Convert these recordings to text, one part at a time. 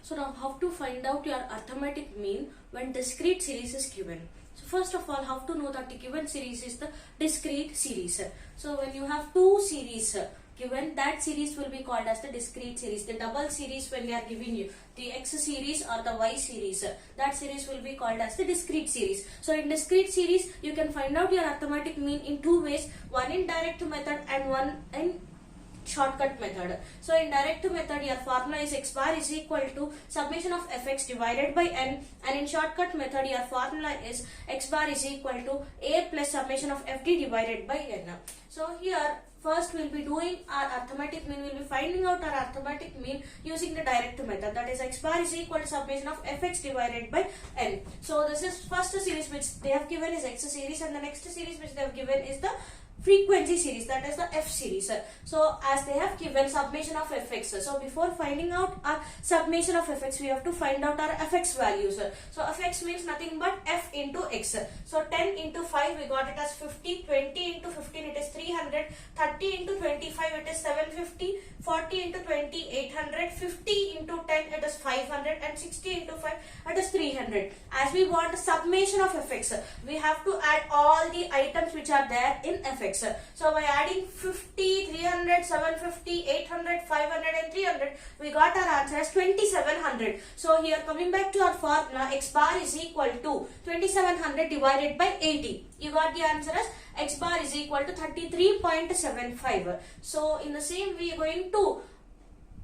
So now how to find out your arithmetic mean when discrete series is given. So first of all, how to know that the given series is the discrete series. So when you have two series given, that series will be called as the discrete series. The double series, when they are giving you the x series or the y series, that series will be called as the discrete series. So in discrete series, you can find out your arithmetic mean in two ways, one in direct method and one in shortcut method. So in direct method, your formula is x bar is equal to summation of fx divided by n, and in shortcut method, your formula is x bar is equal to a plus summation of fd divided by n. So here first we'll be doing our arithmetic mean. We'll be finding out our arithmetic mean using the direct method, that is x bar is equal to summation of fx divided by n. So this is first series which they have given is x series, and the next series which they have given is the frequency series, that is the f series. So as they have given summation of fx, so before finding out our summation of fx, we have to find out our fx values. So fx means nothing but f into x. So 10 into 5 we got it as 50, 20 into 15 it is 300, 30 into 25 it is 750, 40 into 20 800, 50 into 10 it is 500, and 60 into 5 it is 300. As we want summation of fx, we have to add all the items which are there in fx. So by adding 50, 300, 750, 800, 500 and 300, we got our answer as 2700. So here coming back to our formula, x bar is equal to 2700 divided by 80. You got the answer as x bar is equal to 33.75. So in the same way, we are going to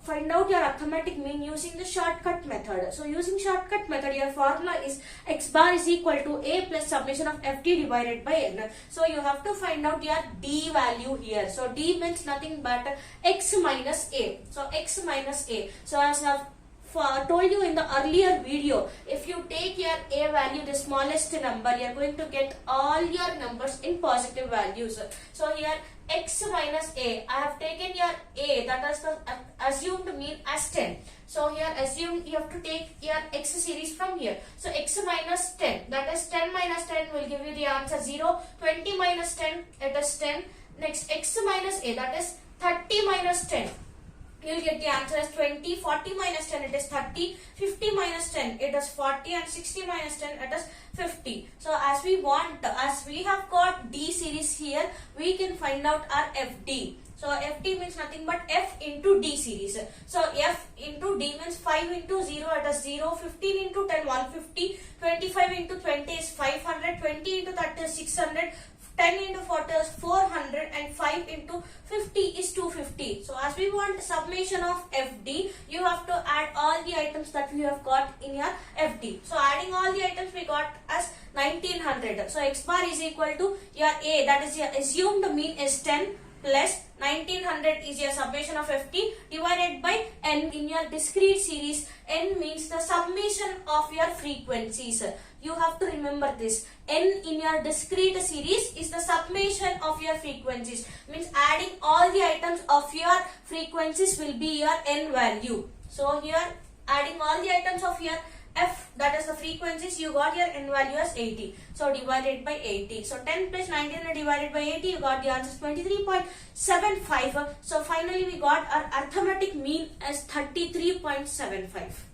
find out your arithmetic mean using the shortcut method. So using shortcut method, your formula is x bar is equal to a plus summation of ft divided by n. So you have to find out your d value here. So d means nothing but x minus a. So x minus a. So as I have told you in the earlier video, if you take your a value, the smallest number, you are going to get all your numbers in positive values. So here x minus a, I have taken your a, that is the assumed mean as 10. So here assumed you have to take your x series from here. So x minus 10, that is 10 minus 10 will give you the answer 0. 20 minus 10, it is 10. Next x minus a, that is 30 minus 10. You will get the answer as 20, 40 minus 10 it is 30, 50 minus 10 it is 40, and 60 minus 10 it is 50. So as we have got D series here, we can find out our FD. So FD means nothing but F into D series. So F into D means 5 into 0 it is 0, 15 into 10 150, 25 into 20 is 500, 20 into 30 is 600, 10 into 40 is 400, and 5 into 50 is 250. So as we want summation of FD, you have to add all the items that you have got in your FD. So adding all the items we got as 1900. So x bar is equal to your A, that is your assumed mean is 10 plus 1900 is your summation of FD divided by n. In your discrete series, n means the summation of your frequencies. You have to remember this. N in your discrete series is the summation of your frequencies. Means adding all the items of your frequencies will be your n value. So here adding all the items of your f, that is the frequencies, you got your n value as 80. So divided by 80. So 10 plus 19 divided by 80, you got the answer 23.75. So finally we got our arithmetic mean as 33.75.